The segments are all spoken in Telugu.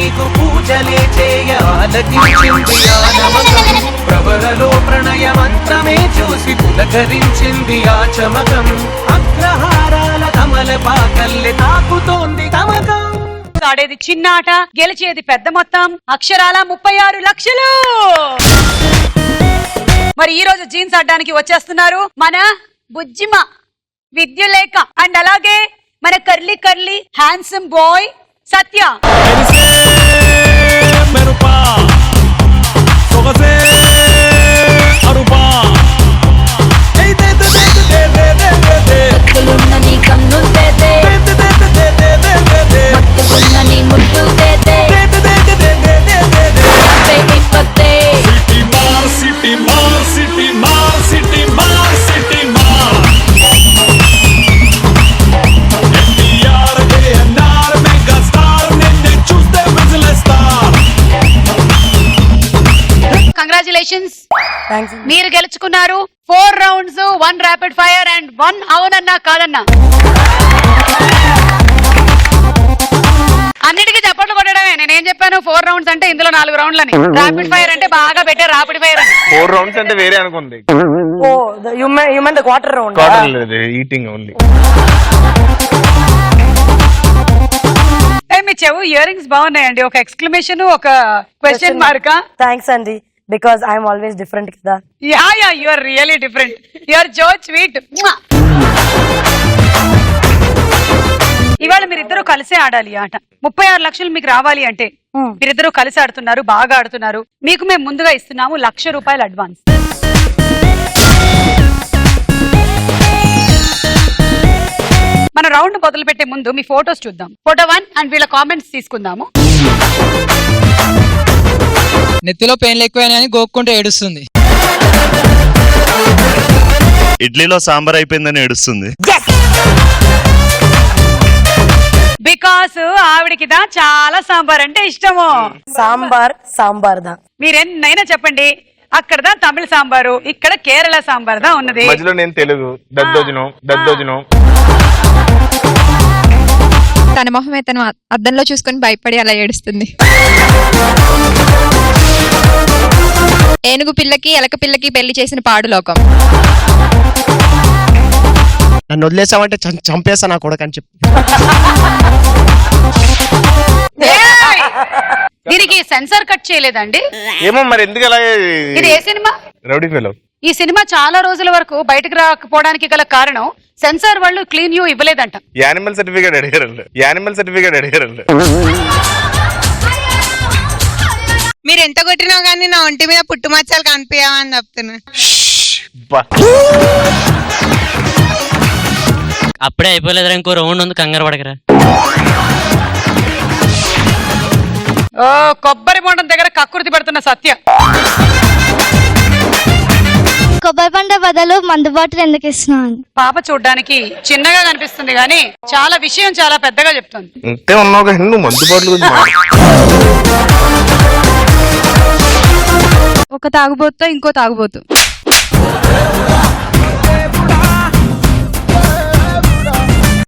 నీకు పూజలే చేయ ఆలకించింది ఆ నమకం ప్రవరలో ప్రణయ మంత్రమే చూసి పులకరించింది ఆ చమకం అగ్రహారాల కమల పాకల్లె తాకుతోంది తమకం. ఆడేది చిన్న ఆట, గెలిచేది పెద్ద మొత్తం, అక్షరాల 36 లక్షలు. మరి ఈ రోజు జీన్స్ ఆడడానికి వచ్చేస్తున్నారు మన బుజ్జిమ విద్యులేఖ అండ్ అలాగే మన కర్లీ కర్లీ హ్యాండ్సమ్ బాయ్ సత్య. కంగ్రాచులేషన్స్, మీరు గెలుచుకున్నారు 4 రౌండ్స్ 1 ర్యాపిడ్ ఫైర్ అండ్ 1 అవునన్నా కాదన్నా. అన్నిటికీ చప్పట్లు కొట్టడమే. నేనేం చెప్పాను, 4 రౌండ్స్ అంటే ఇందులో 4 రౌండ్లని. ర్యాపిడ్ ఫైర్ అంటే బాగా పెట్టారు ర్యాపిడ్ ఫైర్. 4 రౌండ్స్ అంటే వేరే అనుకుంది. Quarter round eating only. మీ చెవు ఇయర్ రింగ్స్ బాగున్నాయండి. ఒక ఎక్స్క్లమేషన్, ఒక క్వశ్చన్ మార్క్. థ్యాంక్స్ అండి, బికాస్ ఐఎమ్ ఆల్వేస్ డిఫరెంట్ కదా. Yeah you are really different. You are so sweet. ఇవాళ మీరిద్దరూ కలిసే ఆడాలి ఆట. 36 లక్షలు మీకు రావాలి అంటే మీరిద్దరూ కలిసి ఆడుతున్నారు, బాగా ఆడుతున్నారు. మీకు మేము ముందుగా ఇస్తున్నాము 1,00,000 రూపాయలు అడ్వాన్స్. మన రౌండ్ మొదలు పెట్టే ముందు మీ ఫోటోస్ చూద్దాం. ఫోటో 1 అండ్ వీళ్ళ కామెంట్స్ తీసుకుందాము. నెత్తిలో పెయిన్లు ఎక్కువైనాయని గోక్కుంటూ ఏడుస్తుంది. ఇడ్లీలో సాంబార్ అయిపోయిందని ఏడుస్తుంది. బికాస్ ఆవిడకిదా చాలా సాంబార్ అంటే ఇష్టము. సాంబార్ దా మీరెన్నైనా చెప్పండి, అక్కడదా తమిళ సాంబారు, ఇక్కడ కేరళ సాంబార్ దా ఉన్నది. మధ్యలో నేను తెలుగు దద్దోజనం. తన మొహమే తను అద్దంలో చూసుకొని భయపడి అలా ఏడుస్తుంది. ఏనుగు పిల్లకి ఎలక పిల్లకి పెళ్లి చేసిన పాడు లోకం. నన్ను వదిలేసామంటే చంపేస్తా నా కొడుకని చెప్పి. దీనికి సెన్సార్ కట్ చేయలేదండి. ఏమో మరి ఎందుకు అలా. ఇది ఏ సినిమా? Rowdy fellow. ఈ సినిమా చాలా రోజుల వరకు బయటకు రాకపోవడానికి గల కారణం సెన్సార్ వాళ్ళు క్లీన్ యూ ఇవ్వలేదంట. యానిమల్ సర్టిఫికేట్ అడిగారు. మీరు ఎంత కొట్టినా గానీ నా ఒంటి మీద పుట్టుమచ్చలు కనిపించమని చెప్తున్నా. అప్పుడే అయిపోలేదురా, ఇంకో రౌండ్ ఉంది, కంగారు పడకరా. ఓ కొబ్బరి బొండం దగ్గర కక్కుర్తి పెడుతున్న సత్య. కొబ్బరి పంట బదులు మందు బాటిల్ ఎందుకు ఇస్తున్నాను? పాప చూడ్డానికి చిన్నగా కనిపిస్తుంది గానీ చాలా విషయం చాలా పెద్దగా చెప్తుంది. అంతే ఉన్నావు నువ్వు మందు బాటిల్ గురించి. ఒక తాగుబోతు ఇంకో తాగుబోతు.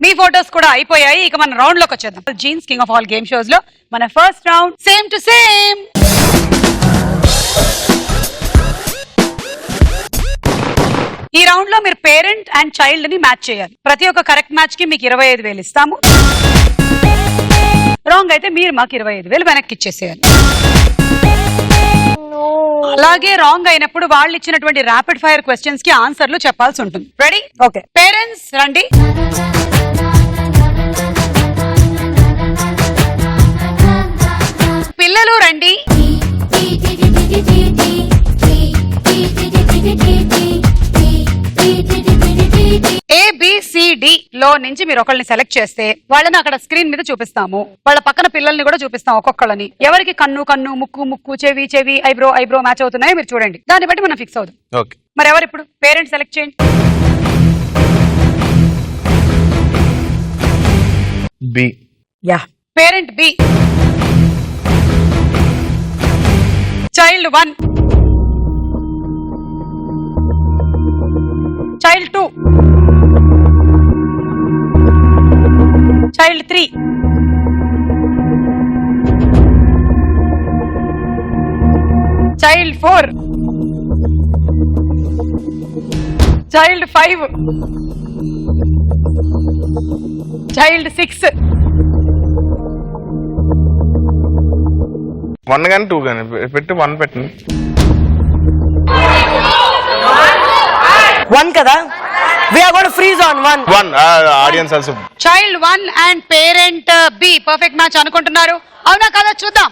మీ ఫోటోస్ కూడా అయిపోయాయి. ఇక మన రౌండ్ లోకి వచ్చేద్దాం. Jeans king of all game shows లో మన first round same to same. ఈ రౌండ్ లో మీరు పేరెంట్ అండ్ చైల్డ్ ని మ్యాచ్ చేయాలి. ప్రతి ఒక్క కరెక్ట్ మ్యాచ్ కి మీకు 25,000 ఇస్తాము. రాంగ్ అయితే మీరు మాకు 25,000 వెనక్కి ఇచ్చేసేయాలి. అలాగే రాంగ్ అయినప్పుడు వాళ్ళు ఇచ్చినటువంటి ర్యాపిడ్ ఫైర్ క్వశ్చన్స్ కి ఆన్సర్లు చెప్పాల్సి ఉంటుంది. రెడీ? ఓకే. పేరెంట్స్ రండి. పిల్లలు రండి. ABCD లో నుంచి మీరు ఒకళ్ళని సెలెక్ట్ చేస్తే వాళ్ళని అక్కడ స్క్రీన్ మీద చూపిస్తాము. వాళ్ళ పక్కన పిల్లల్ని కూడా చూపిస్తాం ఒక్కొక్కళ్ళని. ఎవరికి కన్ను ముక్కు చెవి ఐబ్రో మ్యాచ్ అవుతున్నాయో మీరు చూడండి. దాన్ని బట్టి మనం ఫిక్స్ అవుతాం. మరి ఎవరు ఇప్పుడు పేరెంట్స్ సెలెక్ట్ చేయండి. B. Parent B. Child 1, child 2, child 3, child 4, child 5, child 6, 1 కానీ 2 కానీ పెట్టి 1 పెట్టండి. 1 కదా, we are going to freeze on 1. 1 audience also. Child 1 and parent be perfect match అనుకుంటున్నారు. అవునా కదా చూద్దాం.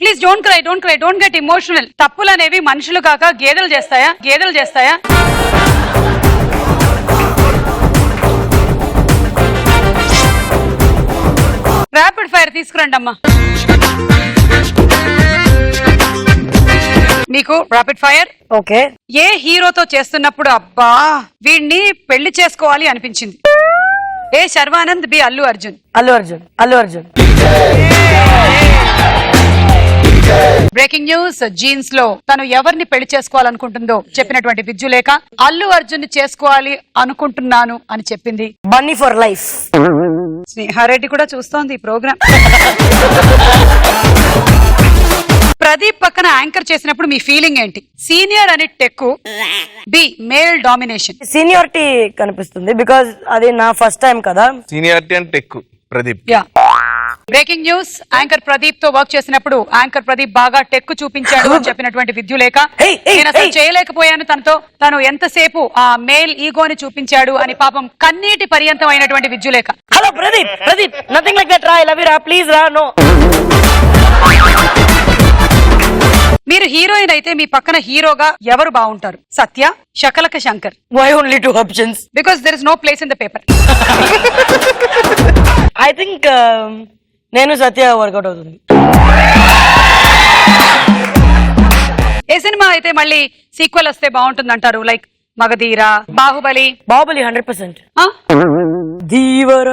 Please don't cry, don't get emotional. తప్పులు అనేవి మనుషులు కాక గేదెలు చేస్తాయా? ర్యాపిడ్ ఫైర్ తీసుకురండి అమ్మా. మీకు ర్యాపిడ్ ఫైర్. ఓకే. ఏ హీరోతో చేస్తున్నప్పుడు అబ్బా వీడిని పెళ్లి చేసుకోవాలి అనిపించింది? A Sharwanand, B Allu Arjun. Allu Arjun. Breaking news, jeans లో తను ఎవరిని పెళ్లి చేసుకోవాలనుకుంటుందో చెప్పినటువంటి విద్యులేఖ అల్లు అర్జున్ చేసుకోవాలి అనుకుంటున్నాను అని చెప్పింది. Bunny for life. స్నేహారెడ్డి కూడా చూస్తోంది ఈ ప్రోగ్రామ్. ప్రదీప్ పక్కన యాంకర్ చేసినప్పుడు మీ ఫీలింగ్ ఏంటి? సీనియర్ అని టెక్కు, బి మేల్ డామినేషన్. సీనియారిటీ కనిపిస్తుంది బికాజ్ అది నా ఫస్ట్ టైం కదా. సీనియారిటీ అంటే ఎక్కువ Pradeep. Yeah. Breaking news, anchor Pradeep తో వర్క్ చేసినప్పుడు యాంకర్ ప్రదీప్ బాగా టెక్కు చూపించాడు అని చెప్పినటువంటి విద్యులేఖ. నేను అసలు చేయలేకపోయాను తనతో, తను ఎంతసేపు ఆ మేల్ ఈగోని చూపించాడు అని పాపం కన్నీటి పర్యంతం అయినటువంటి Vidyullekha. Hello Pradeep, nothing like that రా, ఐ లవ్ యు రా, ప్లీజ్ రా. నో. మీరు హీరోయిన్ అయితే మీ పక్కన హీరోగా ఎవరు బాగుంటారు? Satya, Shakalaka Shankar. Why only 2 options? Because there is no place in the paper. I think నేను సత్య వర్కౌట్ అవుతుంది. ఏ సినిమా అయితే మళ్ళీ సీక్వెల్ వస్తే బాగుంటుంది అంటారు? లైక్ మగధీర, బాహుబలి. 100%. ధీవర.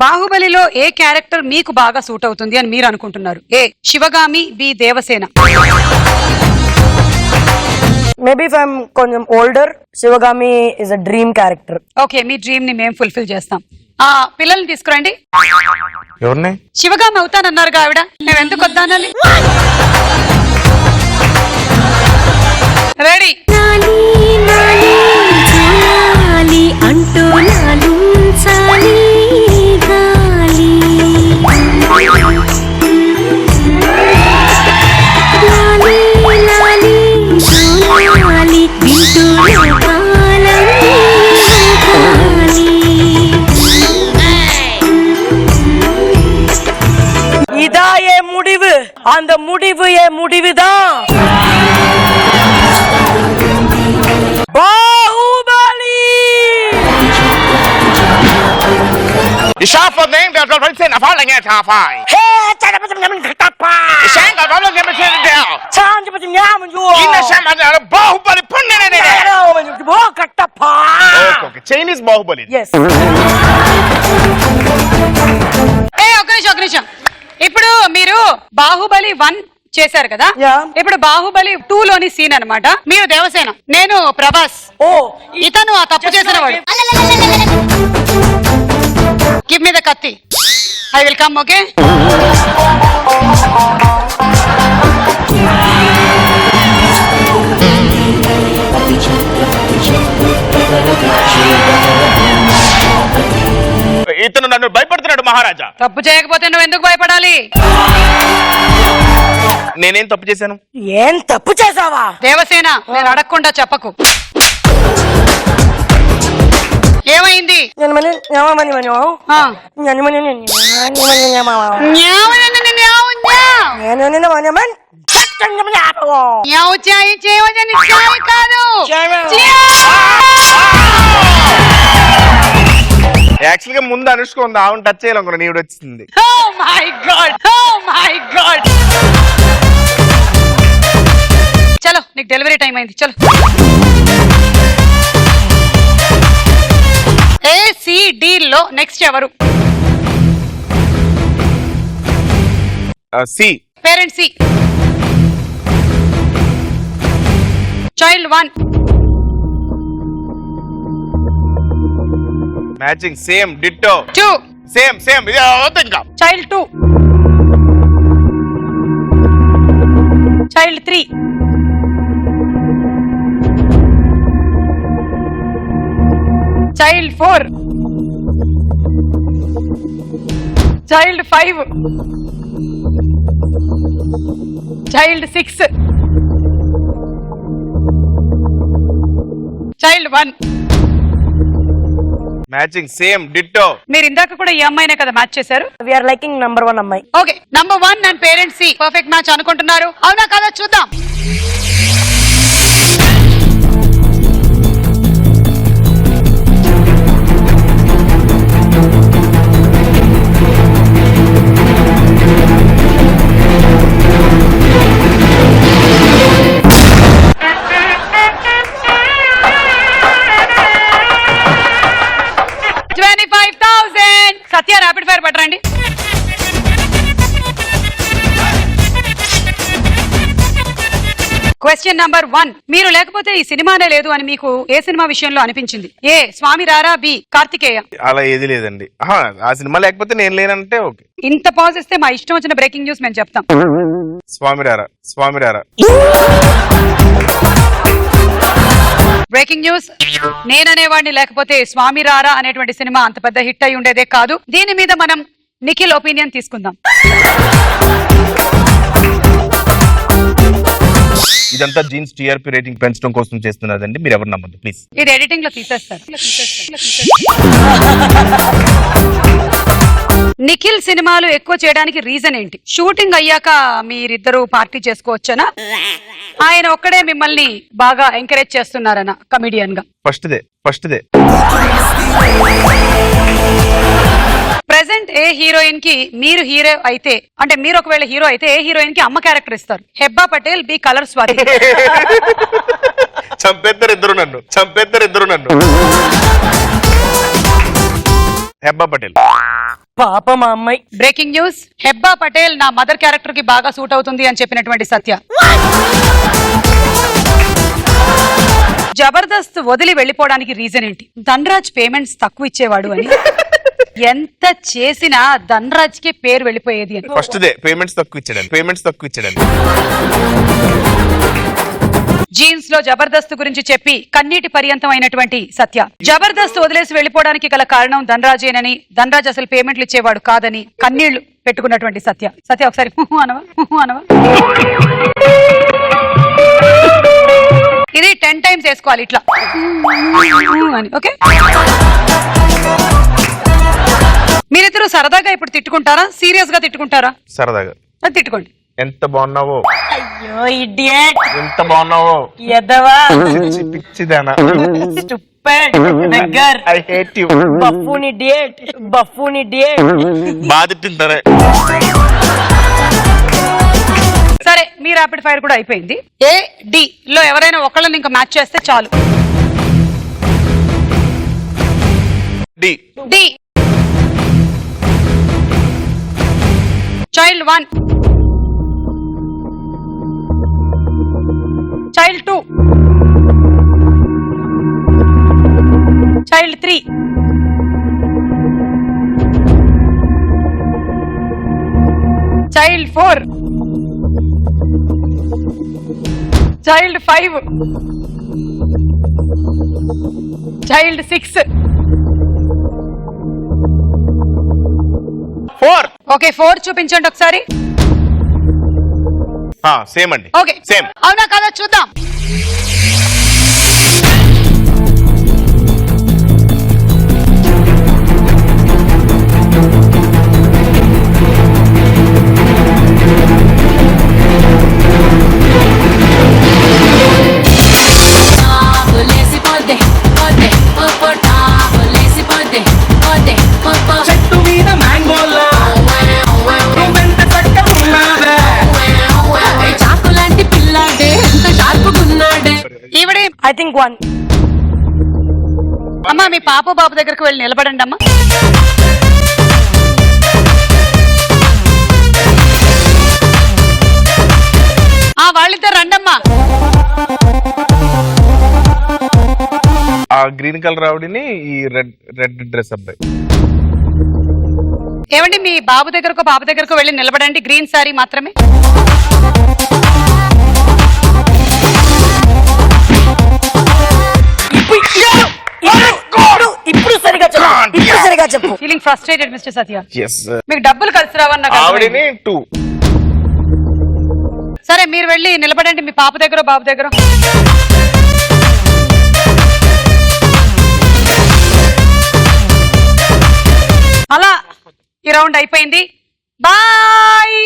బాహుబలిలో ఏ క్యారెక్టర్ మీకు బాగా సూట్ అవుతుంది అని మీరు అనుకుంటున్నారు? A Sivagami, B Devasena. Maybe if I'm కొంచెం older, Sivagami is a dream character. Okay, మీ డ్రీమ్ ని మేము ఫుల్ఫిల్ చేస్తాం. ఆ పిల్లల్ని తీసుకురండి. ఎవరిని? శివగామి అవుతానన్నారుగా ఆవిడ, మేము ఎందుకు వద్దానని. రెడీ? இதா ஏ முடிவு, அந்த முடிவு ஏ முடிவுதான். Baahubali. Die Schafvernehmen der Provinzen erfallen jetzt Hafai. Hey, cara macam nyaman ketapa. Saya enggak mau lagi macam dia. Cara macam nyaman juga. Ini sama ada Bahubali pun ini. Oh, ketapa. Okay. Chinese Bahubali. Yes. ఒక నిమిషం. ఇప్పుడు మీరు బాహుబలి 1 చేశారు కదా, ఇప్పుడు బాహుబలి 2 లోని సీన్ అన్నమాట. మీరు దేవసేన, నేను ప్రభాస్. ఓ, ఇతను ఆ తప్పు చేసిన వాడు. గివ్ మీ ద కత్తి, ఐ విల్ కమ్. ఓకే, ఇతను నన్ను భయపడుతున్నాడు మహారాజా. తప్పు చేయకపోతే నువ్వు ఎందుకు భయపడాలి? నేనేం తప్పు చేశాను? ఏం తప్పు చేసావా? దేవసేన, నేను అడగకుండా చెప్పకు. ఏమైంది? యాక్చువల్ గా ముందు అనుష్క ఉంది, ఆవును టచ్ చేయాలనుకున్నా, నీవిడ వచ్చింది. Oh my God! Oh my God! చలో నీకు డెలివరీ టైం అయింది, చలో. ACD లో నెక్స్ట్ ఎవరు? C. Parent C. Child 1. Matching same ditto. 2. Same same ఇది అవుతుంది ఇంకా. Child 2. Child 3. Child 4. Child 5. Child 6. Child 1. Matching same ditto. మీరు ఇందాక కూడా ఈ అమ్మాయినే కదా మ్యాచ్ చేశారు? వీఆర్ లైకింగ్ నంబర్ 1 అమ్మాయి. Okay, number 1 and parents C perfect match అనుకుంటున్నారు, అవునా కదా? చూద్దాం. సత్య ర్యాపిడ్ ఫైర్ పట్టరండి. Question number 1. మీరు లేకపోతే ఈ సినిమానే లేదు అని మీకు ఏ సినిమా విషయంలో అనిపించింది? ఏ స్వామి రారా, బి కార్తికేయ. అలా ఏది లేదండి. ఆ సినిమా లేకపోతే నేను లేనంటే ఓకే. ఇంత పాజ్ ఇస్తే మా ఇష్టం వచ్చిన బ్రేకింగ్ న్యూస్ మేము చెప్తాం. స్వామిరారా, స్వామిరారా. బ్రేకింగ్ న్యూస్, నేననేవాడిని లేకపోతే స్వామి రారా అనేటువంటి సినిమా అంత పెద్ద హిట్ అయి ఉండేదే కాదు. దీని మీద మనం నిఖిల్ ఒపీనియన్ తీసుకుందాం. ఇదంతా జీన్స్ టీఆర్పీ రేటింగ్ పెంచడం కోసం చేస్తున్నదండి, మీరు ఎవరు నమ్మద్దు ప్లీజ్. ఇది ఎడిటింగ్ లో తీసేస్తారు. నిఖిల్ సినిమాలు ఎక్కువ చేయడానికి రీజన్ ఏంటి? షూటింగ్ అయ్యాక మీరిద్దరు పార్టీ చేసుకోవచ్చనా, ఆయన ఒక్కడే మిమ్మల్ని బాగా ఎంకరేజ్ చేస్తున్నారనా కమిడియన్ గా? First they. Present A heroine కి మీరు హీరో అయితే, అంటే మీరు ఒకవేళ హీరో అయితే ఏ హీరోయిన్ కి అమ్మ క్యారెక్టర్ ఇస్తారు? Hebah Patel, B colour Swathi. చంపేద్దరు ఇద్దరు నన్ను. హెబ్బా పటేల్. పాప మా అమ్మాయి. బ్రేకింగ్ న్యూస్, హెబ్బా పటేల్ నా మదర్ క్యారెక్టర్ కి బాగా సూట్ అవుతుంది అని చెప్పినటువంటి సత్య. జబర్దస్త్ వదిలి వెళ్ళిపోవడానికి రీజన్ ఏంటి? ధనరాజ్ పేమెంట్స్ తక్కువ ఇచ్చేవాడు అని. ఎంత చేసినా ధనరాజ్ కి పేరు వెళ్ళిపోయేది అని. ఫస్ట్ దే పేమెంట్స్ తక్కువ ఇచ్చాడు. జీన్స్ లో జబర్దస్త్ గురించి చెప్పి కన్నీటి పర్యంతం అయినటువంటి సత్య. జబర్దస్త్ వదిలేసి వెళ్ళిపోవడానికి గల కారణం ధనరాజేనని, ధనరాజ్ అసలు పేమెంట్లు ఇచ్చేవాడు కాదని కన్నీళ్లు పెట్టుకున్నటువంటి సత్య. సత్య ఒకసారి అనవా. ఇది 10 times వేసుకోవాలి ఇట్లా అని. ఓకే, మీరిద్దరు సరదాగా ఇప్పుడు తిట్టుకుంటారా, సీరియస్ గా తిట్టుకుంటారా? సరదాగా. అది తిట్టుకోండి. ఎంత బాగున్నావో, అయ్యో ఇడియట్, ఎంత బాగున్నావో, ఎదవా, పిచ్చిదానా, stupid, beggar, I hate you, buffoon idiot. బాధింటారే. సరే, మీ ర్యాపిడ్ ఫైర్ కూడా అయిపోయింది. ఏ డి లో ఎవరైనా ఒకళ్ళని ఇంకా మ్యాచ్ చేస్తే చాలు. D. Child 1, child 2, child 3, child 4, child 5, child 6, 4. Okay, 4 చూపించండి ఒకసారి. సేమ్ అండి. Okay, same. అవునా కదా చూద్దాం. I think 1. అమ్మా మీ పాప బాబు దగ్గరకు వెళ్ళి నిలబడండి అమ్మా. వాళ్ళిద్దరు రండమ్మా. ఆ గ్రీన్ కలర్ ఆవిడని ఈ రెడ్ డ్రెస్ అబ్బాయి. ఏమండి మీ బాబు దగ్గరకు పాప దగ్గరకు వెళ్ళి నిలబడండి, గ్రీన్ సారీ మాత్రమే. ఇప్పుడు సరిగా చెప్పు. ఫీలింగ్ ఫ్రస్ట్రేటెడ్ మిస్టర్ సత్య. Yes. మీకు డబ్బులు కలిసి రావన్న ఆవిడని 2. సరే మీరు వెళ్ళి నిలబడండి మీ పాప దగ్గర బాబు దగ్గర. అలా ఈ రౌండ్ అయిపోయింది. బాయ్.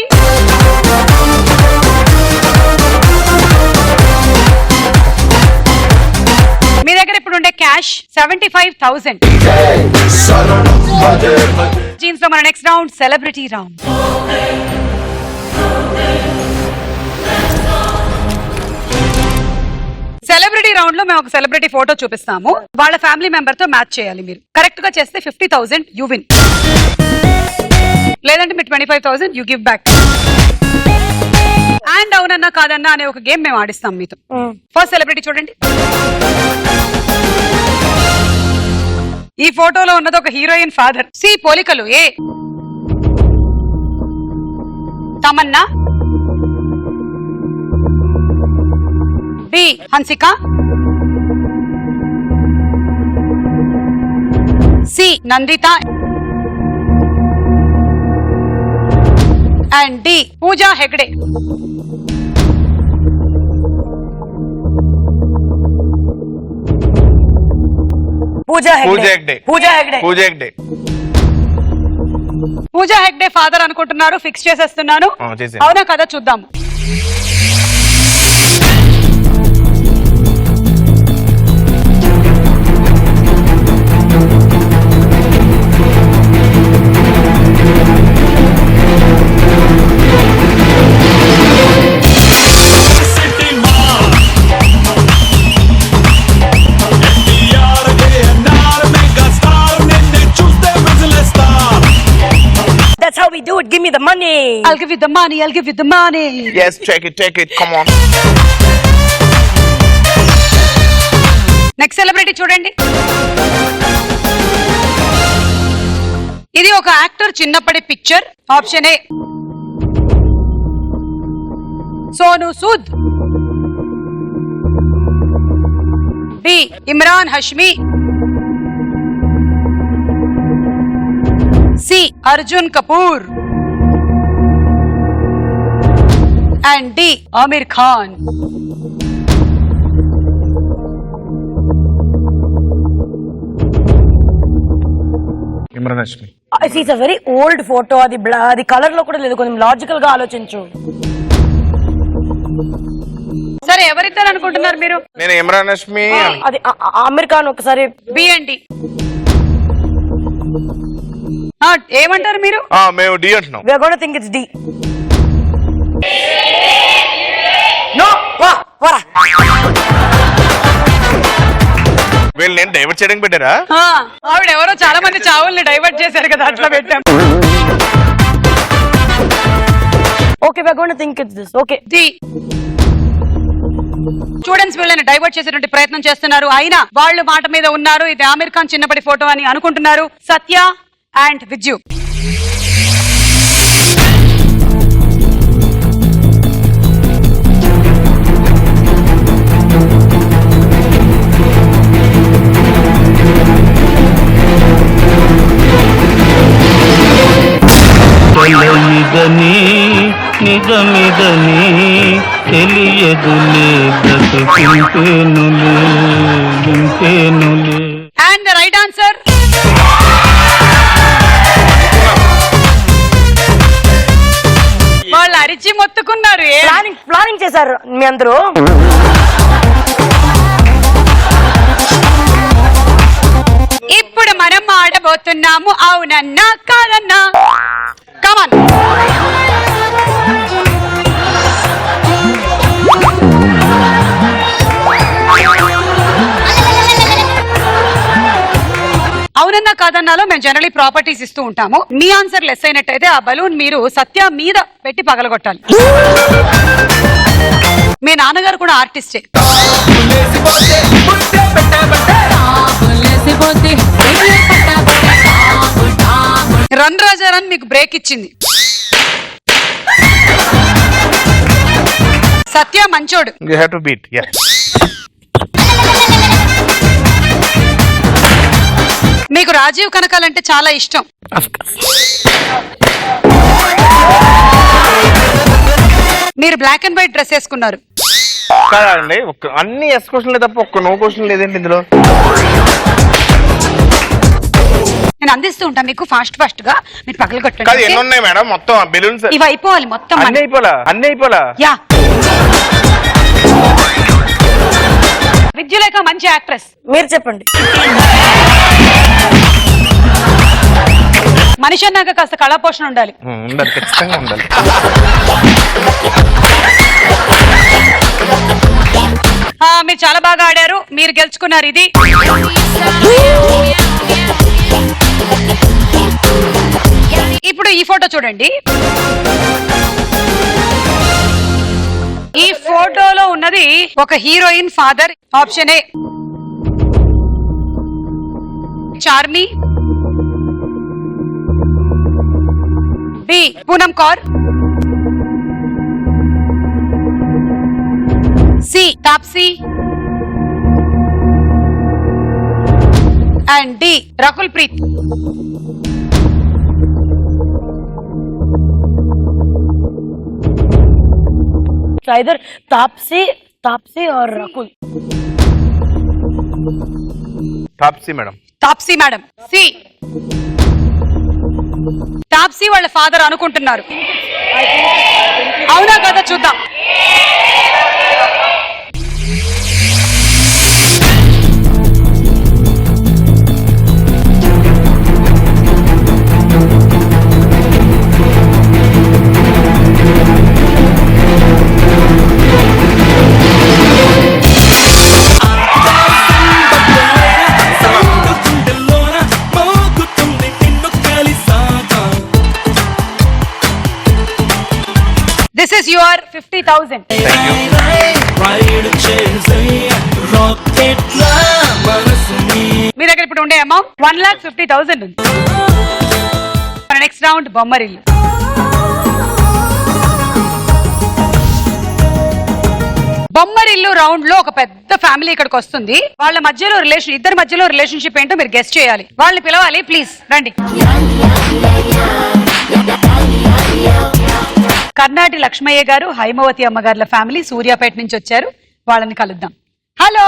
మీ దగ్గర ఇప్పుడు ఉండే క్యాష్ 75,000. జీన్స్ లో మన next round celebrity round. Celebrity round లో మేము ఒక సెలబ్రిటీ ఫోటో చూపిస్తాము. వాళ్ళ ఫ్యామిలీ మెంబర్ తో మ్యాచ్ చేయాలి. మీరు కరెక్ట్ గా చేస్తే 50,000 యూ విన్, లేదంటే మీరు 25,000 యూ గివ్ బ్యాక్. అండ్ అవునన్నా కాదన్నా అనే ఒక గేమ్ మేము ఆడిస్తాం మీతో. ఫస్ట్ సెలబ్రిటీ చూడండి. ఈ ఫోటోలో ఉన్నది ఒక హీరోయిన్ ఫాదర్. సి పోలికలు. A Tamannaah, B Hansika, C Nandita and D Pooja Hegde. Pooja Hegde father అనుకుంటున్నారు. ఫిక్స్ చేసేస్తున్నాను. అవునా కదా చూద్దాము. That's how we do it. Give me the money. I'll give you the money. I'll give you the money. Yes, take it. Come on. Next celebrity చూడండి. ఇది ఒక యాక్టర్ చిన్నప్పటి picture. Option A Sonu Sood, B Emraan Hashmi, C Arjun Kapoor and D Aamir Khan. Emraan Hashmi. It's a very old photo. అది కలర్ లో కూడా లేదు. కొంచెం లాజికల్ గా ఆలోచించు. సరే ఎవరిద్దరు అనుకుంటున్నారు మీరు? నేను ఇమ్రాన్ హష్మి. అది ఆమిర్ ఖాన్. ఒకసారి బి అండ్ డి. ఏమంటారు మీరు? మేము డి అంటున్నాం. We are going to think it's D. No. వరా. వీళ్ళు నేను డైవర్ట్ చేయడానికి పెట్టారా? ఆవిడ ఎవరో చాలా మంది చావుల్ని డైవర్ట్ చేశారు కదా, అట్లా పెట్టాం. Okay, we are going to think it's this. Okay. D. Students వీళ్ళని డైవర్ట్ చేసేటువంటి ప్రయత్నం చేస్తున్నారు. అయినా వాళ్ళు మాట మీద ఉన్నారు. ఇది ఆమిర్ ఖాన్ చిన్నప్పటి ఫోటో అని అనుకుంటున్నారు. సత్య అండ్ విజ్జు. నిజమిదని తెలియదులే బ్రతుకింపేనులే. అండ్ ద రైట్ ఆన్సర్ వాళ్ళు అరిచి మొత్తుకున్నారు. ప్లానింగ్ చేశారు మీ అందరూ. ఇప్పుడు మనం ఆడబోతున్నాము అవునన్నా కాదన్నా. కమాన్. అవునన్నా కాదన్నాలో మేము జనరలీ ప్రాపర్టీస్ ఇస్తూ ఉంటాము. మీ ఆన్సర్ లెస్ అయినట్టయితే ఆ బలూన్ మీరు సత్య మీద పెట్టి పగలగొట్టాలి. మీ నాన్నగారు కూడా ఆర్టిస్టే. రన్ రాజా రన్ మీకు బ్రేక్ ఇచ్చింది. సత్య మంచోడు. You have to beat. Yeah, మీకు రాజీవ్ కనకాల్ అంటే చాలా ఇష్టం. మీరు బ్లాక్ అండ్ వైట్ డ్రెస్ వేసుకున్నారు. కాదండి, అన్ని ఎస్ క్వశ్చన్లే తప్ప ఒక్క నో క్వశ్చన్ లేదండి ఇందులో. నేను అందిస్తూ ఉంటాను మీకు ఫాస్ట్ గా మీరు పగలు కాదు, కొట్టండి. ఎన్ని ఉన్నాయి మేడం మొత్తం బెలూన్స్? ఇవి అయిపోవాలి మొత్తం. అన్ని అయిపోలా. యా, విద్యులేఖ మంచి యాక్ట్రెస్. మీరు చెప్పండి. మనిషి అన్నాక కాస్త కళా పోషణ ఉండాలి. ఉండాలి, ఖచ్చితంగా ఉండాలి. మీరు చాలా బాగా ఆడారు, మీరు గెలుచుకున్నారు. ఇది ఇప్పుడు ఈ ఫోటో చూడండి. ఈ ఫోటోలో ఉన్నది ఒక heroine father. Option A Charmy, B Poonam Kaur, C Taapsee and D Rakul Preet. either Taapsee और Rakul. Taapsee madam. Taapsee madam. C Taapsee వాళ్ళ ఫాదర్ అనుకుంటున్నారు. అవునా కదా చూద్దాం. This is your 50,000. మీ దగ్గర ఇప్పుడు ఉండే అమౌంట్ 1,50,000 ఉంది. Next round Bommarillu. Bommarillu round లో ఒక పెద్ద ఫ్యామిలీ ఇక్కడికి వస్తుంది. వాళ్ళ మధ్యలో ఇద్దరి మధ్యలో రిలేషన్షిప్ ఏంటో మీరు గెస్ట్ చేయాలి. వాళ్ళని పిలవాలి, ప్లీజ్ రండి. కర్ణాటి లక్ష్మయ్య గారు, హైమవతి అమ్మగారుల ఫ్యామిలీ సూర్యాపేట నుంచి వచ్చారు. వాళ్ళని కలుద్దాం. హలో,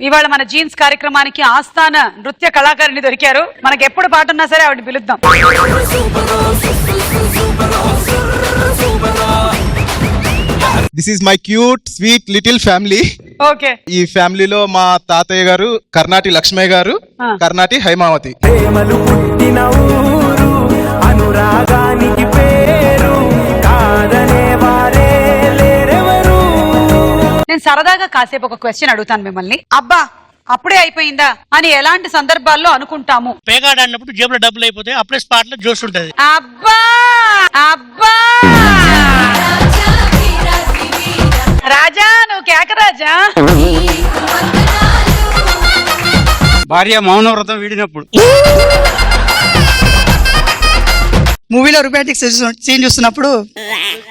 ఇవాళ మన జీన్స్ కార్యక్రమానికి ఆస్థాన నృత్య కళాకారిణి దొరికారు. మనకి ఎప్పుడు పాట ఉన్నా సరే ఆవిడ పిలుద్దాం. This is my cute sweet little family. Okay, ఈ ఫ్యామిలీలో మా తాతయ్య గారు కర్ణాటి లక్ష్మయ్య గారు, కర్ణాటి హైమావతి. అనురాగానికి పేరు కాదనే వారే లేరెవరు. నేను సరదాగా కాసేపు ఒక క్వశ్చన్ అడుగుతాను మిమ్మల్ని. అబ్బా అప్పుడే అయిపోయిందా అని ఎలాంటి సందర్భాల్లో అనుకుంటాము? పేకాడ అన్నప్పుడు జేబులో డబ్బులు అయిపోతే అప్పుడే స్పాట్ లో జోష్ ఉంటది. అబ్బా అబ్బా రాజా, నువ్వు కేక రాజా. భార్య మౌనవ్రతం వీడినప్పుడు. మూవీలో రొమాంటిక్ సీన్ చూస్తున్నప్పుడు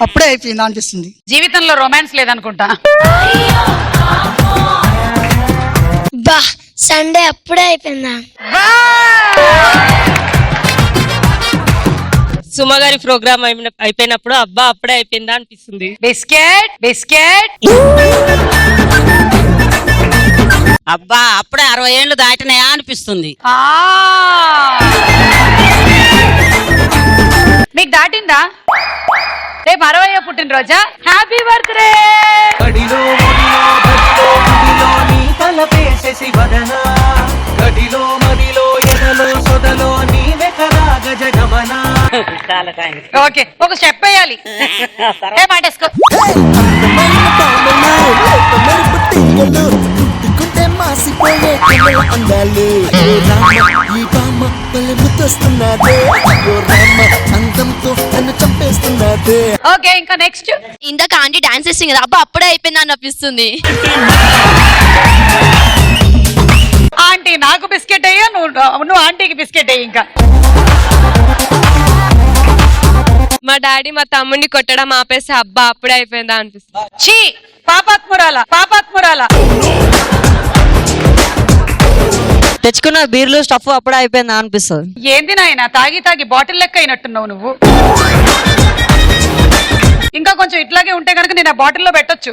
అప్పుడే అయిపోయింది అనిపిస్తుంది. జీవితంలో రొమాన్స్ లేదనుకుంటా. బా సండే అప్పుడే అయిపోయిందా? సుమగారి ప్రోగ్రామ్ అయిపోయినప్పుడు అబ్బా అప్పుడే అయిపోయిందా అనిపిస్తుంది. Biscuit biscuit. అబ్బా అప్పుడే 60 ఏళ్ళు దాటినాయా అనిపిస్తుంది. మీకు దాటిందా? రేపు 60 పుట్టినరోజా? Happy birthday. ఓకే, ఒక స్టెప్ వేయాలి. ఏ మాటేసుకో. ఓకే, ఇంకా నెక్స్ట్. ఇందాక ఆంటీ డాన్స్ చేసింది కదా, అబ్బా అప్పుడే అయిపోయింది అని అనిపిస్తుంది. ఆంటీ నాకు బిస్కెట్ అయ్యా, నువ్వు ఆంటీకి బిస్కెట్ అయ్యి. ఇంకా మా డాడీ మా తమ్ముడిని కొట్టడం ఆపేసి అబ్బా అప్పుడే అయిపోయిందా అనిపిస్తుంది. చీ, పాపాత్మురాల పాపాత్మురాల. తెచ్చుకున్న బీర్లు స్టఫ్ అప్పుడే అయిపోయిందా అనిపిస్తుంది. ఏంది నాయన, తాగి తాగి బాటిల్ లెక్క అయినట్టున్నావు నువ్వు. ఇంకా కొంచెం ఇట్లాగే ఉంటే కనుక నేను ఆ బాటిల్లో పెట్టొచ్చు.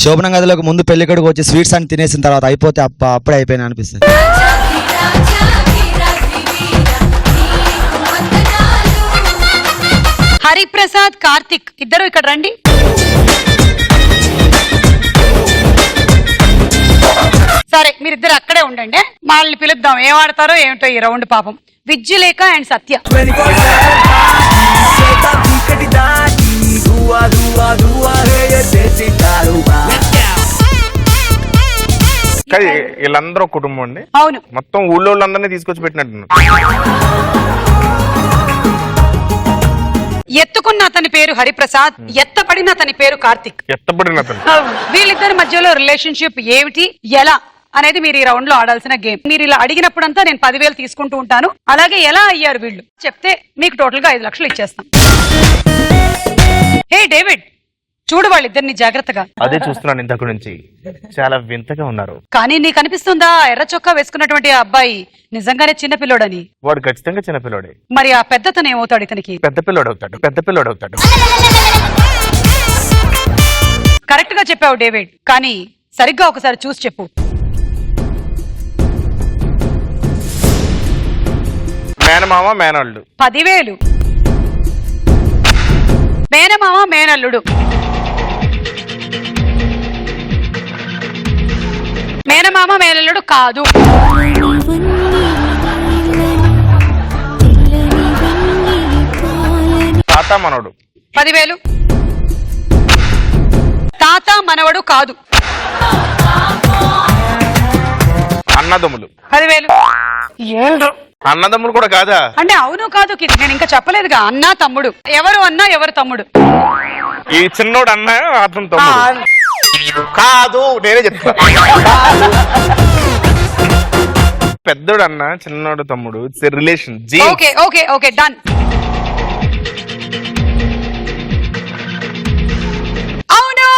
శోభనం గదిలోకి ముందు పెళ్లికొడుకు వచ్చి స్వీట్స్ అని తినేసిన తర్వాత అయిపోతే అప్పుడే అయిపోయినా అనిపిస్తుంది. హరిప్రసాద్, కార్తిక్ ఇద్దరు ఇక్కడ రండి. సరే, మీరిద్దరు అక్కడే ఉండండి. వాళ్ళని పిలుద్దాం, ఏం ఆడతారో ఏమిటో ఈ రౌండ్. పాపం విద్యులేఖ అండ్ సత్య. వీళ్ళందరూ కుటుంబం అండి. అవును, మొత్తం ఊళ్ళో వాళ్ళందరినీ తీసుకొచ్చి పెట్టినట్టు. ఎత్తుకున్న అతని పేరు హరిప్రసాద్, ఎత్తపడిన అతని పేరు కార్తిక్. ఎత్తబడిన అతను. వీళ్ళిద్దరి మధ్యలో రిలేషన్షిప్ ఏమిటి, ఎలా అనేది మీరు ఈ రౌండ్ లో ఆడాల్సిన గేమ్. మీరు ఇలా అడిగినప్పుడంతా నేను 10,000 తీసుకుంటూ ఉంటాను. అలాగే ఎలా అయ్యారు వీళ్ళు చెప్తే మీకు టోటల్ గా 5 లక్షలు ఇచ్చేస్తాం. హే డేవిడ్, చూడు వాళ్ళిద్దరిని జాగ్రత్తగా. అదే చూస్తున్నాను ఇంతకు నుంచి, చాలా వింతగా ఉన్నారు. కానీ నీకు అనిపిస్తుందా ఎర్ర చొక్కా వేసుకున్నటువంటి ఆ అబ్బాయి నిజంగానే చిన్న పిల్లోడని? వాడు ఖచ్చితంగా చిన్న పిల్లోడే. మరి ఆ పెద్దతను ఏమవుతాడు ఇతనికి? పెద్ద పిల్లోడు అవుతాడు, పెద్ద పిల్లోడు అవుతాడు. కరెక్ట్ గా చెప్పావు డేవిడ్, కానీ సరిగ్గా ఒకసారి చూసి చెప్పు. మేనమామ మేనల్లుడు 10,000. మేనమామ మేనల్లుడు. మేనమామ మేనల్లుడు కాదు. తాత మనవడు 10,000. తాత మనవడు కాదు. అన్నదమ్ములు 10,000. అన్నదమ్ములు కూడా కాదా? అంటే అవును కాదు కిడ్, నేను ఇంకా చెప్పలేదుగా. అన్న తమ్ముడు. ఎవరు అన్న ఎవరు తమ్ముడు? ఈ చిన్నోడు అన్న, అతను తమ్ముడు కాదు. నేనే చెప్తా. పెద్దోడు అన్న, చిన్నోడు తమ్ముడు. It's relation. Okay okay okay, done. అవును,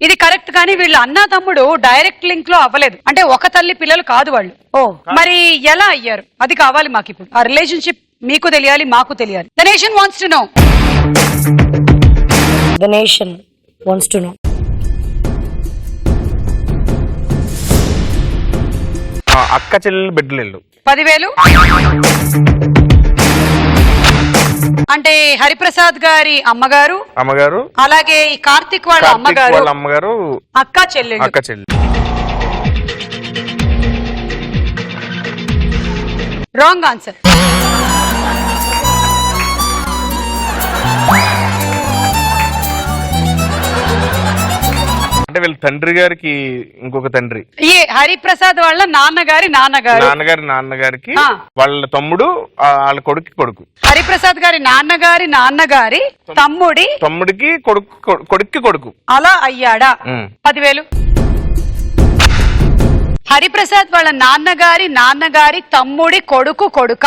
ఇది కరెక్ట్. కానీ వీళ్ళు అన్న తమ్ముడు డైరెక్ట్ లింక్ లో అవ్వలేదు. అంటే ఒక తల్లి పిల్లలు కాదు వాళ్ళు. ఓ, మరి ఎలా అయ్యారు అది కావాలి మాకు ఇప్పుడు. ఆ రిలేషన్షిప్ మీకు తెలియాలి, మాకు తెలియాలి. The nation wants to know. The nation wants to know. అక్క చెల్లెలు బిడ్డలు 10,000. అంటే హరిప్రసాద్ గారి అమ్మగారు, అలాగే ఈ కార్తిక్ వాళ్ళ అమ్మగారు, అక్క చెల్లెలు. Wrong answer. అంటే వీళ్ళ తండ్రి గారికి ఇంకొక తండ్రి. ఏ హరిప్రసాద్ వాళ్ళ నాన్నగారికి వాళ్ళ తమ్ముడు, వాళ్ళ కొడుకు. హరిప్రసాద్ గారి నాన్నగారి తమ్ముడికి కొడుకు. అలా అయ్యాడా? 10,000. హరిప్రసాద్ వాళ్ళ నాన్నగారి తమ్ముడి కొడుక.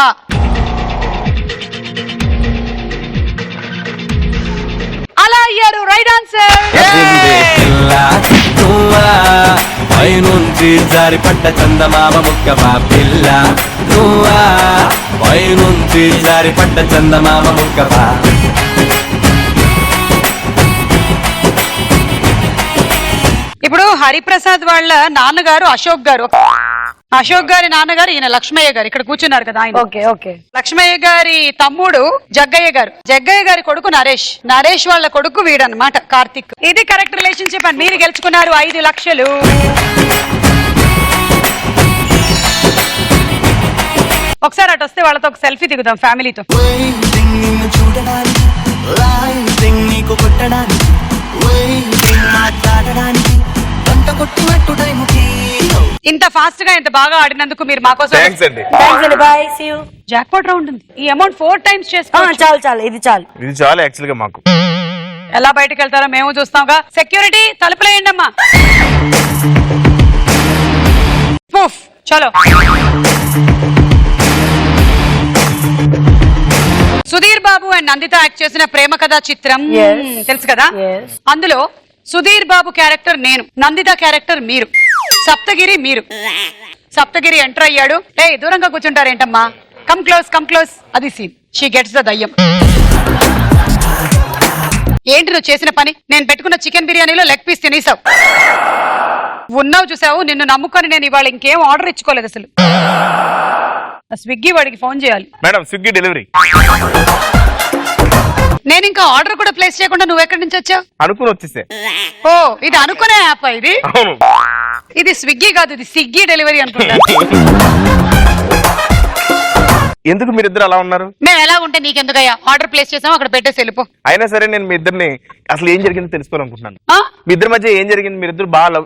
అలా అయ్యారు. Right answer. పైనుంచి జారిపడ్డ చందమామ ముక్కవా పిల్ల, నువ్వా పైనుంచి జారిపడ్డ చందమామ ముక్కవా. ఇప్పుడు హరిప్రసాద్ వాళ్ళ నాన్నగారు అశోక్ గారు. అశోక్ గారి నాన్నగారు ఈయన లక్ష్మయ్య గారు ఇక్కడ కూర్చున్నారు కదా ఆయన. Okay okay. లక్ష్మయ్య గారి తమ్ముడు జగ్గయ్య గారు, జగ్గయ్య గారి కొడుకు నరేష్, నరేష్ వాళ్ళ కొడుకు వీడన్నమాట కార్తిక్. ఇది కరెక్ట్ రిలేషన్షిప్ అని మీరు గెలుచుకున్నారు 5 లక్షలు. ఒకసారి అటు వస్తే వాళ్ళతో ఒక సెల్ఫీ దిగుదాం ఫ్యామిలీతో. ఇంత ఫాస్ట్ గా ఇంత బాగా ఆడినందుకు మీరు మా కోసం థ్యాంక్స్ అండి. Bye, see you. Jackpot round ఉంది. ఈ అమౌంట్ 4 టైమ్స్ చేసుకోవచ్చు. చాలు చాలు, ఇది చాలు. ఇది చాలా యాక్చువల్ గా మాకు. ఎలా బయటకు వెళ్తారో మేము చూస్తాంగా. సెక్యూరిటీ తలుపులేయండి అమ్మా. పూఫ్ చలో. సుధీర్ బాబు అండ్ నందిత యాక్ట్ చేసిన ప్రేమ కథా చిత్రం తెలుసు కదా. అందులో సుధీర్ బాబు క్యారెక్టర్ నేను, నందిత క్యారెక్టర్ మీరు, సప్తగిరి మీరు. సప్తగిరి ఎంటర్ అయ్యాడు. దూరంగా కూర్చుంటారేంటమ్మా, కమ్ క్లోజ్ కమ్ క్లోజ్. అది సీన్. షీ గెట్స్ ద దయ్యం. ఏంటి నువ్వు చేసిన పని? నేను పెట్టుకున్న చికెన్ బిర్యానీలో లెగ్ పీస్ తినేసావు. ఉన్నావు చూసావు, నిన్ను నమ్ముకొని నేను ఇవాళ ఇంకేం ఆర్డర్ ఇచ్చుకోలేదు అసలు. స్విగ్గీ వాడికి ఫోన్ చేయాలి. Madam Swiggy delivery. నేను ఇంకా ఆర్డర్ కూడా ప్లేస్ చేయకుండా నువ్వు ఎక్కడి నుంచి వచ్చావు? అనుకుని వచ్చేసే. ఓ ఇది అనుకునే యాప్ ఇది. అవును. ఇది స్విగ్గీ కాదు, ఇది స్విగ్గీ డెలివరీ అనుకుంటా. ఎందుకు మీరిద్దరు అలా ఉన్నారు? మేము ఎలా ఉంటే నీకెందుకయ్యా? ఆర్డర్ ప్లేస్ చేసాము, అక్కడ పెట్టేసి వెళ్ళిపో. అయినా సరే నేను మీ ఇద్దరిని అసలు ఏం జరిగిందో తెలుసుకోవాలనుకుంటున్నాను. మీ ఇద్దరి మధ్య ఏం జరిగింది? మీరిద్దరు బాగా లవ్.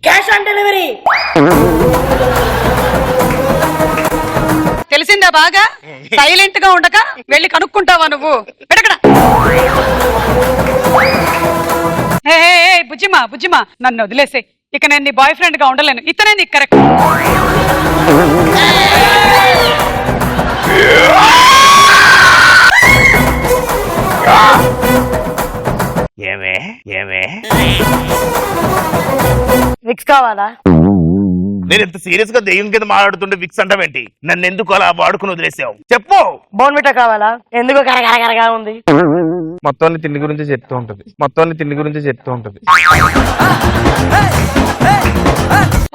Cash on delivery. తెలిసిందా బాగా? సైలెంట్ గా ఉండక వెళ్ళి కనుక్కుంటావా నువ్వు? ఎడకడా బుజ్జిమా బుజ్జిమా, నన్ను వదిలేసే. ఇక నేను నీ బాయ్ ఫ్రెండ్ గా ఉండలేను. ఇతనే నీకు కరెక్ట్. ఏమే ఏమే విక్స్ కావాలా? నేను ఎంత సీరియస్ గా దెయ్యం కింద మాట్లాడుతుంటే విక్స్ అంటావేంటి? నన్ను ఎందుకు అలా వాడుకుని వదిలేసావు చెప్పు. బోన్విటా కావాలా? ఎందుకు కరకరకరగా ఉంది? మొత్తాన్ని తిండి గురించి చెప్తూ ఉంటది. మొత్తాన్ని తిండి గురించి చెప్తూ ఉంటది.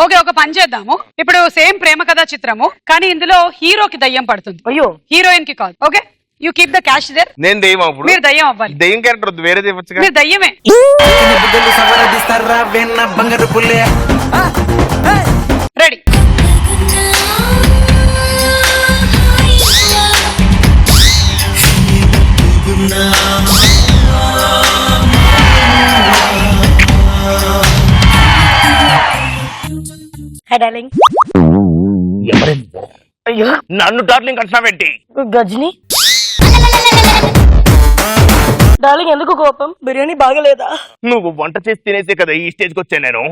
ఓకే, ఒక పని చేద్దాము. ఇప్పుడు సేమ్ ప్రేమ కథా చిత్రము, కానీ ఇందులో హీరోకి దయ్యం పడుతుంది. అయ్యో, హీరోయిన్ కి కాదు. Okay, you keep the cash there. నేను దెయ్యం అప్పుడు. మీరు దయ్యం అవ్వాలి. దెయ్యం క్యారెక్టర్ వద్దు, వేరే చెప్పొచ్చు. మీరు దయ్యమే. రెడీ. High darling. అయ్యో, నన్ను డార్లింగ్ అంటున్నావేంటి? గజ్ని. డార్లింగ్ ఎందుకు కోపం? బిర్యానీ బాగలేదా? నువ్వు వంట చేసి తినేసే కదా ఈ స్టేజ్కి వచ్చా నేను.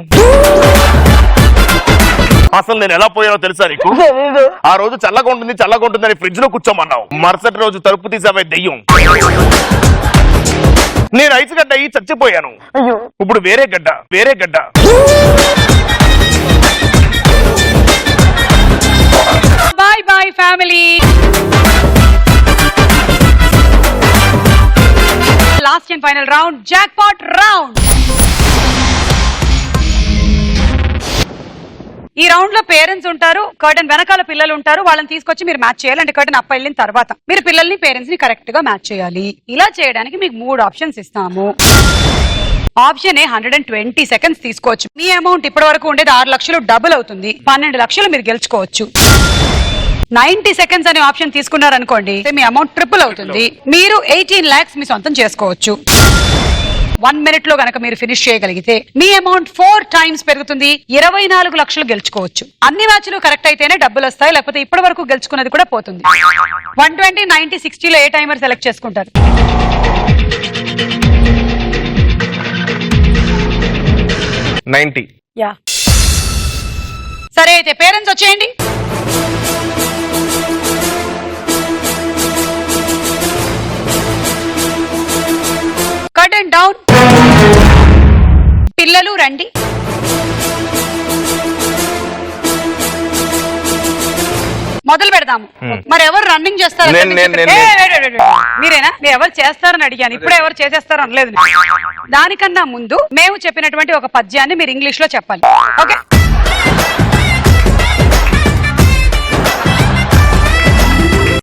అసలు నేను ఎలా పోయానో తెలుసా నీకు? ఆ రోజు చల్లగా ఉంటుందని ఫ్రిడ్జ్ లో కూర్చోమన్నావు. మరుసటి రోజు తలుపు తీసావే దెయ్యం. నేను ఐసు గడ్డ అయ్యి చచ్చిపోయాను. ఇప్పుడు వేరే గడ్డ. Bye bye family. Last and final round, jackpot round. ఈ రౌండ్ లో పేరెంట్స్ ఉంటారు, కర్టన్ వెనకాల పిల్లలు ఉంటారు. వాళ్ళని తీసుకొచ్చి మీరు మ్యాచ్ చేయాలి. అంటే కర్టన్ అప్ వెళ్ళిన తర్వాత మీరు పిల్లల్ని పేరెంట్స్ ని కరెక్ట్ గా మ్యాచ్ చేయాలి. ఇలా చేయడానికి మీకు 3 ఆప్షన్స్ ఇస్తాము. ఆప్షన్ ఏ 120 సెకండ్స్ తీసుకోవచ్చు. మీ అమౌంట్ ఇప్పటి వరకు ఉండేది 6 లక్షలు, డబుల్ అవుతుంది. 12 లక్షలు మీరు గెలుచుకోవచ్చు. 90 సెకండ్స్ అనే ఆప్షన్ తీసుకున్నారనుకోండి, మీ అమౌంట్ ట్రిపుల్ అవుతుంది. మీరు 18 lakhs మీ సొంతం చేసుకోవచ్చు. 1 minute లో గనక మీరు ఫినిష్ చేయగలిగితే మీ అమౌంట్ 4 times పెరుగుతుంది. 24 లక్షలు గెలుచుకోవచ్చు. అన్ని మ్యాచ్లు కరెక్ట్ అయితేనే డబ్బులు వస్తాయి, లేకపోతే ఇప్పటి వరకు గెలుచుకున్నది కూడా పోతుంది. 120, 90, 60 లో ఏ టైమర్ సెలెక్ట్ చేసుకుంటారు? 90. యా సరే అయితే పేరెంట్స్ వచ్చేయండి. Curtain down. పిల్లలు రండి. మొదలు పెడదాము. మరి ఎవరు రన్నింగ్ చేస్తారు? మీరేనా? మీరు ఎవరు చేస్తారని అడిగాను, ఇప్పుడే ఎవరు చేసేస్తారు అనలేదు. దానికన్నా ముందు మేము చెప్పినటువంటి ఒక పద్యాన్ని మీరు ఇంగ్లీష్ లో చెప్పాలి. Okay,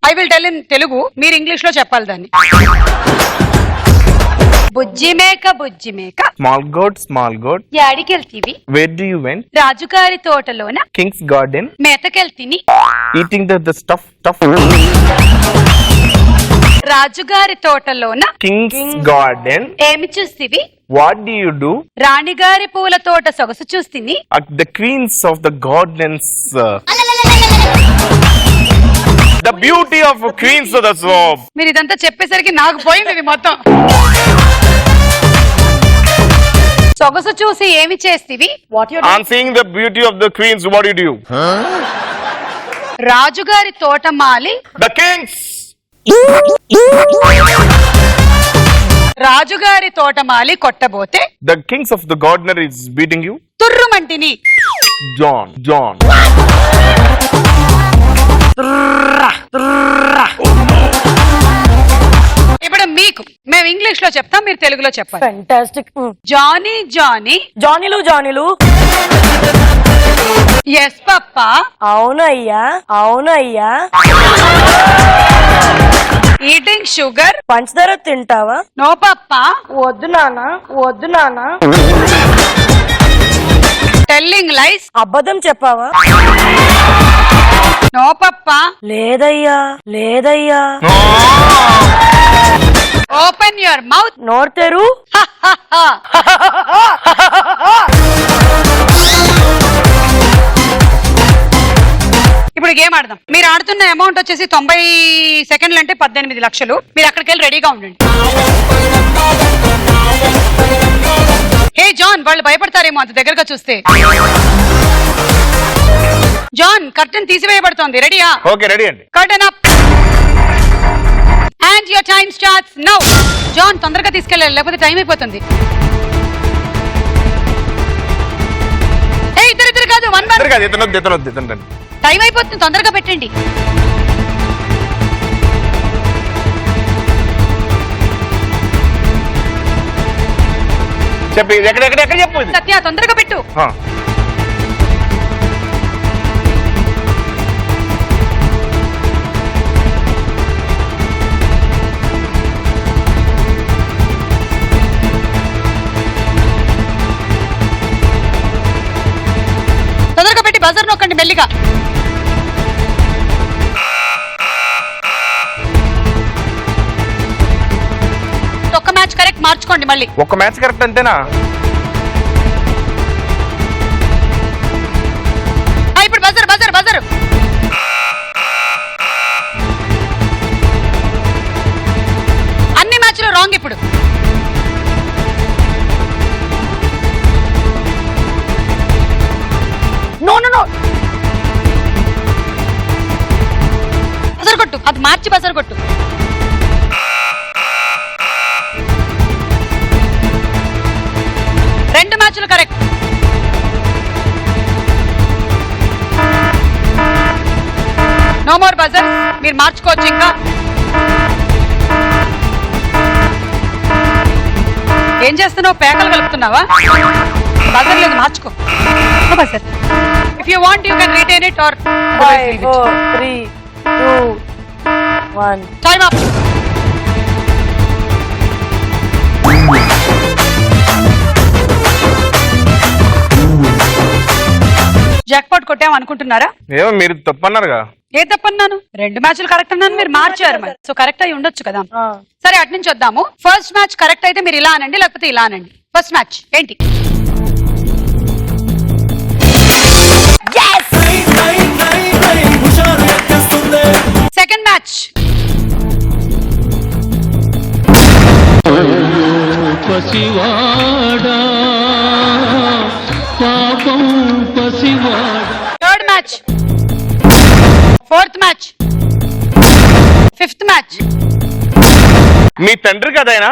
I will tell in Telugu, మీరు ఇంగ్లీష్ లో చెప్పాలి దాన్ని. బుజ్జి మేక స్మాల్ గోట్ యాడికెళ్తీవి? Where do you went? రాజుగారి తోటలోన కింగ్స్ గార్డెన్ మేతకెళ్తిని. ఈటింగ్ ద స్టఫ్ రాజుగారి తోటలోన కింగ్స్ గార్డెన్ ఏమి చూస్తివి? What do you do? రాణిగారి పూల తోట సొగసు చూస్తిని. The queens of the gardens, the beauty of queens of the swamp. మీరు ఇదంతా చెప్పేసరికి నాకు పోయింది ఇది మొత్తం. సొగసు చూసి ఏమి చేస్తివి? What you I'm seeing the beauty of the queens. What do you do? రాజుగారి తోటమాలి The kings. రాజుగారి తోటమాలి కొట్టబోతే The kings of the gardener is beating you. తుర్రుమంటిని. John. ఇప్పుడు మీకు మేము ఇంగ్లీష్ లో చెప్తాం, మీరు తెలుగులో చెప్పాలి. Fantastic. జానీలు ఎస్ పప్పా. అవునయ్యా. Eating sugar. పంచదార తింటావా? No papa. వద్దు నాన్న. Telling lies. అబద్ధం చెప్పావా? No papa. లేదయ్యా. Open your mouth. నోరు తెరు. ఇప్పుడు గేమ్ ఆడదాం. మీరు ఆడుతున్న అమౌంట్ వచ్చేసి 90 సెకండ్లు అంటే 18 లక్షలు. మీరు అక్కడికి వెళ్ళి రెడీగా ఉండండి. హే జాన్, వాళ్ళు భయపడతారేమో అంత దగ్గరగా చూస్తే. జాన్, కర్టన్ తీసివేయబడుతోంది. రెడీయా? ఓకే, రెడీ అండి. Curtain up and your time starts now. John, తొందరగా తీసుకెళ్ళాలి, లేకపోతే టైం అయిపోతుంది. ఇద్దరు కాదు, ఇతనొద్దు. టైం అయిపోతుంది, తొందరగా పెట్టండి. చెప్పి ఎక్కడ చెప్పు. సత్య, తొందరగా పెట్టు. తొందరగా పెట్టి బజర్ నొక్కండి మెల్లిగా. ఒక్క మ్యాచ్ కరెక్ట్ మార్చుకోండి మళ్ళీ. ఒక్క మ్యాచ్ కరెక్ట్ అంతేనా? ఇప్పుడు బజర్. అన్ని మ్యాచ్లు రాంగ్. ఇప్పుడు నో బజర్ కొట్టు, అది మార్చి బజర్ కొట్టు. రెండు మ్యాచ్లు కరెక్ట్. No more buzzer. మీరు మార్చుకోవచ్చు ఇంకా. ఏం చేస్తున్నావు? పేకలు కలుపుతున్నావా? బజర్ లేదు, మార్చుకో. Buzzer. If you want you can retain it or 5 4 3 2 1. Time up. Jackpot కొట్టాం అనుకుంటున్నారా? ఏమో మీరు తప్పన్నారుగా. ఏ తప్పన్నాను? రెండు మ్యాచ్లు కరెక్ట్ అన్నాను, మీరు మార్చారు. మరి సో కరెక్ట్ అయి ఉండొచ్చు కదా. సరే, అటు నుంచి వద్దాము. ఫస్ట్ మ్యాచ్ కరెక్ట్ అయితే మీరు ఇలా అనండి, లేకపోతే ఇలా అనండి. ఫస్ట్ మ్యాచ్ ఏంటి? Second match third match, fourth match, fifth match. మీ తండ్రి కదైనా?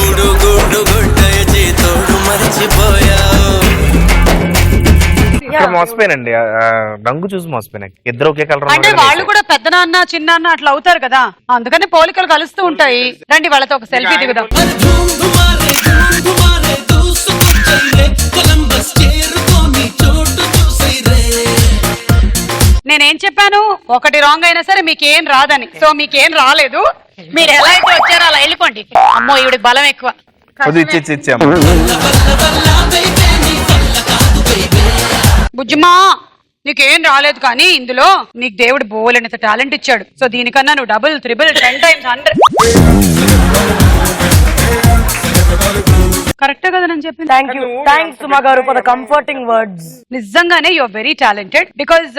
గుడు గుడ్డ చేతోడు మోసపోయానండి రంగు చూసి మోసపోయినా ఇద్దరు ఒకే కలర్ అంటే వాళ్ళు కూడా పెద్ద నాన్న చిన్న అన్న అట్లా అవుతారు కదా, అందుకని పోలికలు కలుస్తూ ఉంటాయి. రండి వాళ్ళతో ఒక సెల్ఫీ దిగుదాం. నేనేం చెప్పాను, ఒకటి రాంగ్ అయినా సరే మీకేం రాదని. సో మీకేం రాలేదు, మీరు ఎలా అయితే వచ్చారో అలా వెళ్ళిపోండి. అమ్మో ఈవిడికి బలం ఎక్కువ. ఇచ్చాము. బుజ్జిమా నీకేం రాలేదు, కానీ ఇందులో నీకు దేవుడు బోలెనంత టాలెంట్ ఇచ్చాడు. సో దీనికన్నా నువ్వు డబుల్ 3 10 times 100 కరెక్టే కదా నేను చెప్పింది. Thanks Suma garu for the comforting words. నిజంగానే you are very talented. Because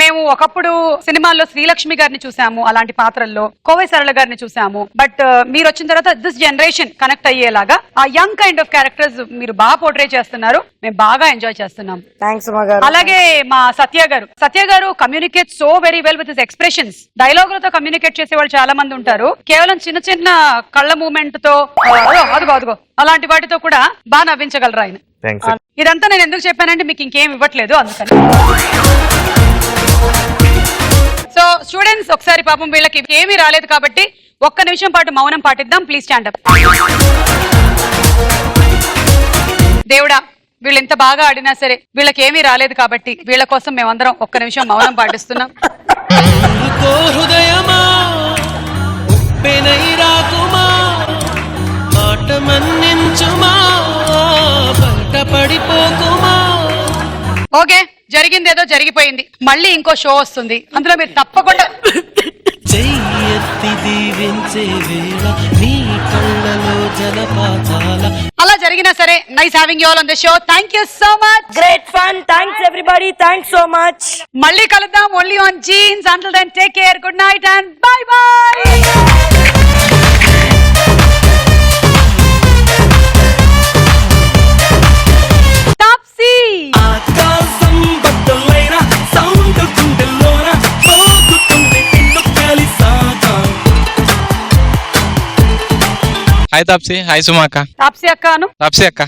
మేము ఒకప్పుడు సినిమాల్లో శ్రీలక్ష్మి గారిని చూసాము, అలాంటి పాత్రల్లో కోవై సరళ గారిని చూసాము. బట్ మీరు వచ్చిన తర్వాత దిస్ జనరేషన్ కనెక్ట్ అయ్యేలాగా ఆ యంగ్ కైండ్ ఆఫ్ క్యారెక్టర్స్ మీరు బాగా పోర్ట్రే చేస్తున్నారు. మేము బాగా ఎంజాయ్ చేస్తున్నాం. థ్యాంక్స్ సుమా గారు. అలాగే మా సత్య గారు communicate so very well with his expressions. డైలాగులతో కమ్యూనికేట్ చేసే వాళ్ళు చాలా మంది ఉంటారు, కేవలం చిన్న చిన్న కళ్ళ మూమెంట్ తో అదుగో అలాంటి వాటితో కూడా బాగా నవ్వించగలరు ఆయన. ఇదంతా నేను ఎందుకు చెప్పానంటే మీకు ఇంకేం ఇవ్వట్లేదు అందుకని. సో స్టూడెంట్స్ ఒకసారి పాపం వీళ్ళకి ఏమీ రాలేదు కాబట్టి ఒక్క నిమిషం పాటు మౌనం పాటిద్దాం. Please stand up. దేవుడా వీళ్ళు ఎంత బాగా ఆడినా సరే వీళ్ళకి ఏమీ రాలేదు కాబట్టి వీళ్ళ కోసం మేమందరం ఒక్క నిమిషం మౌనం పాటిస్తున్నాం. ఓకే జరిగింది ఏదో జరిగిపోయింది. మళ్ళీ ఇంకో షో వస్తుంది, అందులో మీరు తప్పకుండా అలా జరిగినా సరే. Nice having you all on the show. Thank you so much. Great fun. Thanks everybody. Thanks so much. మళ్ళీ కలుద్దాం only on jeans. Until then take care. Good night and bye bye. Hi Taapsee. Hi Suma అక్క. తాప్సీ అక్కను. తాప్సీ అక్క.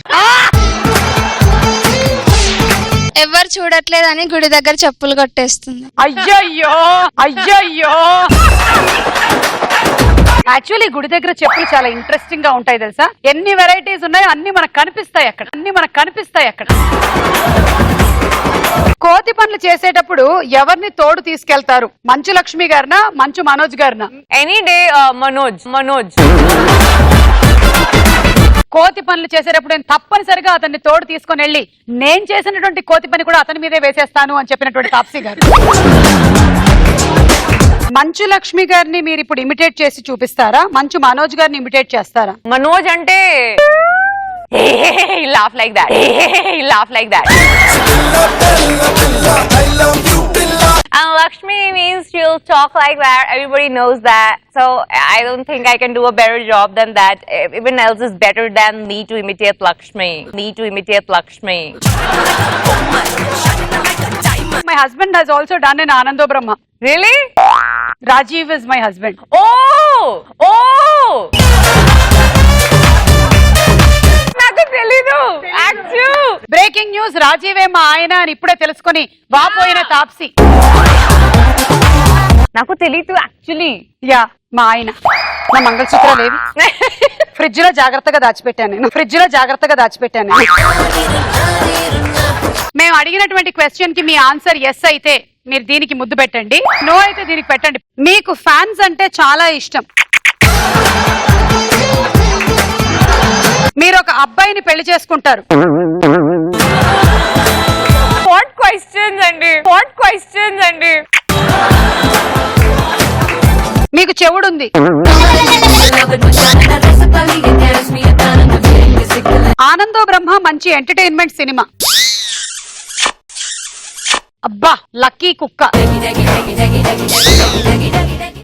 ఎవరు చూడట్లేదని గుడి దగ్గర చెప్పులు కొట్టేస్తుంది. అయ్యయ్యో అయ్యయ్యో. యాక్చువల్లీ గుడి దగ్గర చెప్పులు చాలా ఇంట్రెస్టింగ్ గా ఉంటాయి తెలుసా. ఎన్ని వెరైటీస్ ఉన్నాయో అన్ని మనకు కనిపిస్తాయి అక్కడ. కోతి పనులు చేసేటప్పుడు ఎవరిని తోడు తీసుకెళ్తారు? మంచు లక్ష్మి గారినా మంచు మనోజ్ గారినా? Any day Manoj. కోతి పనులు చేసేటప్పుడు నేను తప్పనిసరిగా అతన్ని తోడు తీసుకొని వెళ్ళి నేను చేసినటువంటి కోతి పని కూడా అతని మీదే వేసేస్తాను అని చెప్పినటువంటి తాప్సీ గారు. మంచు లక్ష్మి గారిని మీరు ఇప్పుడు ఇమిటేట్ చేసి చూపిస్తారా? మంచు మనోజ్ గారిని ఇమిటేట్ చేస్తారా? మనోజ్ అంటే laugh like that. And Lakshmi means she'll talk like that. Everybody knows that. So I don't think I can do a better job than that. Everyone else is better than me to imitate Lakshmi. My husband has also done in Anando Brahma. Really? Rajiv is my husband. Oh! నాకు తెలీదు. Breaking news. రాజీవే మా ఆయన అని ఇప్పుడే తెలుసుకొని వాపోయిన తాప్సీ. నాకు తెలీదు యాక్చువల్లీ. యా మా ఆయన. నా మంగళసూత్రాలు ఏవి ఫ్రిడ్జ్ లో జాగ్రత్తగా దాచిపెట్టాను. మేము అడిగినటువంటి క్వశ్చన్ కి మీ ఆన్సర్ ఎస్ అయితే మీరు దీనికి ముద్దు పెట్టండి, నో అయితే దీనికి పెట్టండి. మీకు ఫ్యాన్స్ అంటే చాలా ఇష్టం, మీరు ఒక అబ్బాయిని పెళ్లి చేసుకుంటారు. వాట్ క్వశ్చన్స్ అండి. మీకు చెవుడుంది. ఆనందో బ్రహ్మ మంచి ఎంటర్టైన్మెంట్ సినిమా. అబ్బా లక్కీ కుక్క.